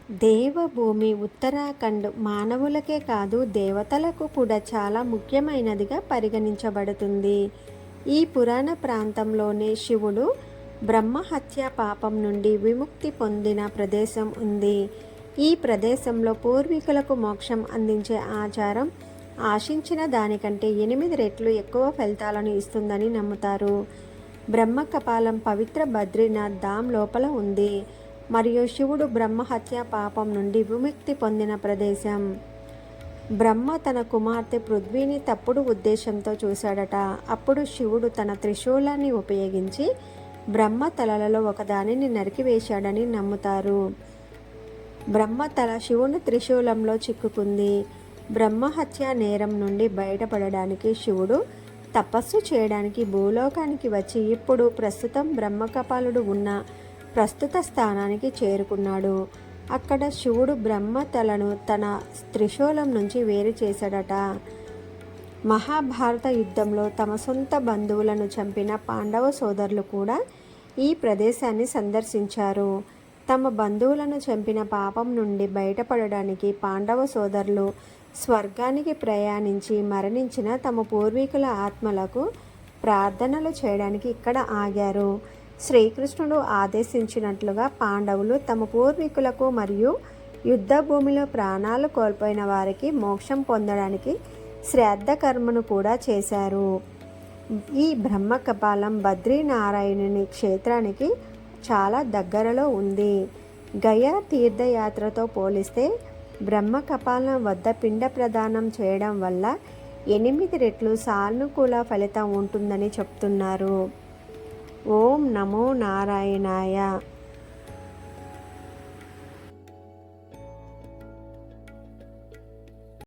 దేవభూమి ఉత్తరాఖండ్ మానవులకే కాదు దేవతలకు కూడా చాలా ముఖ్యమైనదిగా పరిగణించబడుతుంది. ఈ పురాణ ప్రాంతంలోనే శివుడు బ్రహ్మహత్య పాపం నుండి విముక్తి పొందిన ప్రదేశం ఉంది. ఈ ప్రదేశంలో పూర్వీకులకు మోక్షం అందించే ఆచారం ఆశించిన దానికంటే 8 రెట్లు ఎక్కువ ఫలితాలను ఇస్తుందని నమ్ముతారు. బ్రహ్మకపాలం పవిత్ర బద్రీనాథ్ ధామ్ లోపల ఉంది మరియు శివుడు బ్రహ్మహత్య పాపం నుండి విముక్తి పొందిన ప్రదేశం. బ్రహ్మ తన కుమార్తె పృథ్వీని తప్పుడు ఉద్దేశంతో చూశాడట. అప్పుడు శివుడు తన త్రిశూలాన్ని ఉపయోగించి బ్రహ్మ తలలలో ఒకదానిని నరికివేశాడని నమ్ముతారు. బ్రహ్మ తల శివుని త్రిశూలంలో చిక్కుకుంది. బ్రహ్మహత్య నేరం నుండి బయటపడడానికి శివుడు తపస్సు చేయడానికి భూలోకానికి వచ్చి ఇప్పుడు ప్రస్తుతం బ్రహ్మకపాలుడు ఉన్న ప్రస్తుత స్థానానికి చేరుకున్నాడు. అక్కడ శివుడు బ్రహ్మ తలను తన త్రిశూలం నుంచి వేరు చేశాడట. మహాభారత యుద్ధంలో తమ సొంత బంధువులను చంపిన పాండవ సోదరులు కూడా ఈ ప్రదేశాన్ని సందర్శించారు. తమ బంధువులను చంపిన పాపం నుండి బయటపడడానికి పాండవ సోదరులు స్వర్గానికి ప్రయాణించి మరణించిన తమ పూర్వీకుల ఆత్మలకు ప్రార్థనలు చేయడానికి ఇక్కడ ఆగారు. శ్రీకృష్ణుడు ఆదేశించినట్లుగా పాండవులు తమ పూర్వీకులకు మరియు యుద్ధ భూమిలో ప్రాణాలు కోల్పోయిన వారికి మోక్షం పొందడానికి శ్రాద్ధ కర్మను కూడా చేశారు. ఈ బ్రహ్మకపాలం బద్రీనారాయణుని క్షేత్రానికి చాలా దగ్గరలో ఉంది. గయా తీర్థయాత్రతో పోలిస్తే బ్రహ్మకపాలం వద్ద పిండ ప్రదానం చేయడం వల్ల 8 రెట్లు సానుకూల ఫలితం ఉంటుందని చెప్తున్నారు. ఓం నమో నారాయణాయ.